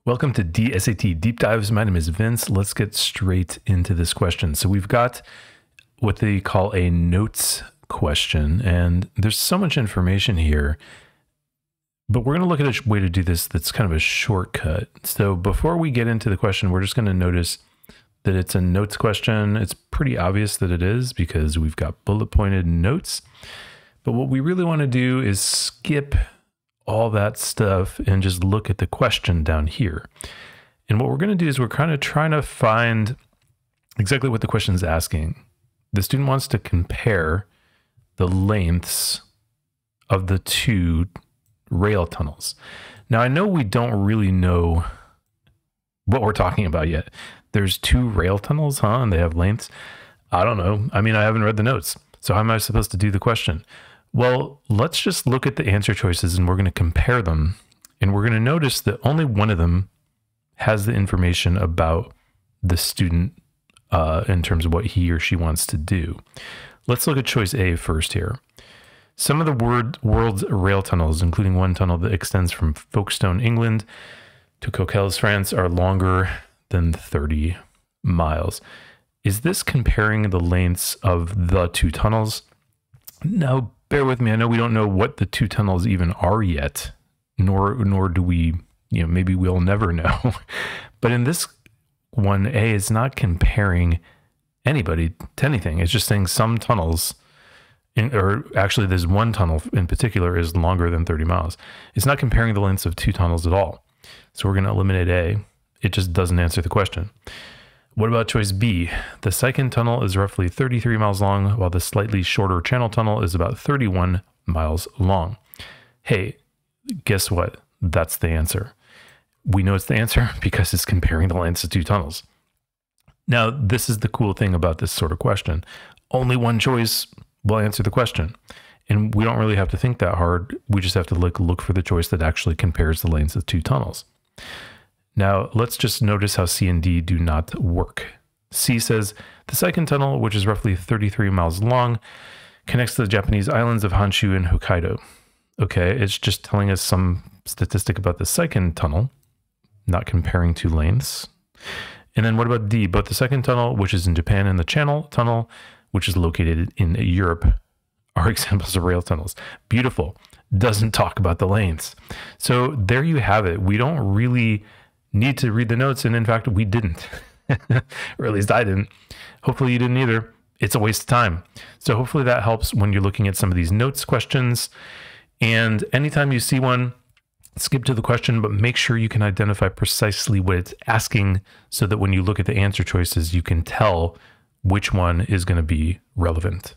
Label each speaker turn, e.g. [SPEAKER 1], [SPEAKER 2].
[SPEAKER 1] Welcome to DSAT Deep Dives. My name is Vince. Let's get straight into this question. So we've got what they call a notes question, and there's so much information here, but we're going to look at a way to do this that's kind of a shortcut. So before we get into the question, we're just going to notice that it's a notes question. It's pretty obvious that it is because we've got bullet pointed notes, but what we really want to do is skip all that stuff and just look at the question down here. And what we're going to do is we're kind of trying to find exactly what the question is asking. The student wants to compare the lengths of the two rail tunnels. Now, I know we don't really know what we're talking about yet. There's two rail tunnels, huh? And they have lengths. I don't know. I mean, I haven't read the notes. So how am I supposed to do the question? Well, let's just look at the answer choices and we're going to compare them. And we're going to notice that only one of them has the information about the student in terms of what he or she wants to do. Let's look at choice A first here. Some of the world's rail tunnels, including one tunnel that extends from Folkestone, England to Coquelles, France, are longer than 30 miles. Is this comparing the lengths of the two tunnels? Now, bear with me. I know we don't know what the two tunnels even are yet, nor do we, maybe we'll never know. But in this one, A is not comparing anybody to anything. It's just saying some tunnels, or actually there's one tunnel in particular is longer than 30 miles. It's not comparing the lengths of two tunnels at all. So we're going to eliminate A. It just doesn't answer the question. What about choice B? The Syken tunnel is roughly 33 miles long, while the slightly shorter Channel tunnel is about 31 miles long. Hey, guess what? That's the answer. We know it's the answer because it's comparing the lengths of two tunnels. Now, this is the cool thing about this sort of question. Only one choice will answer the question. And we don't really have to think that hard. We just have to look for the choice that actually compares the lengths of two tunnels. Now, let's just notice how C and D do not work. C says, the Syken tunnel, which is roughly 33 miles long, connects to the Japanese islands of Honshu and Hokkaido. Okay, it's just telling us some statistic about the Syken tunnel, not comparing two lengths. And then what about D? Both the Syken tunnel, which is in Japan, and the Channel tunnel, which is located in Europe, are examples of rail tunnels. Beautiful. Doesn't talk about the lengths. So there you have it. We don't really need to read the notes, and in fact we didn't. Or at least I didn't. Hopefully you didn't either. It's a waste of time. So hopefully that helps when you're looking at some of these notes questions. And anytime you see one, skip to the question, but make sure you can identify precisely what it's asking so that when you look at the answer choices, you can tell which one is going to be relevant.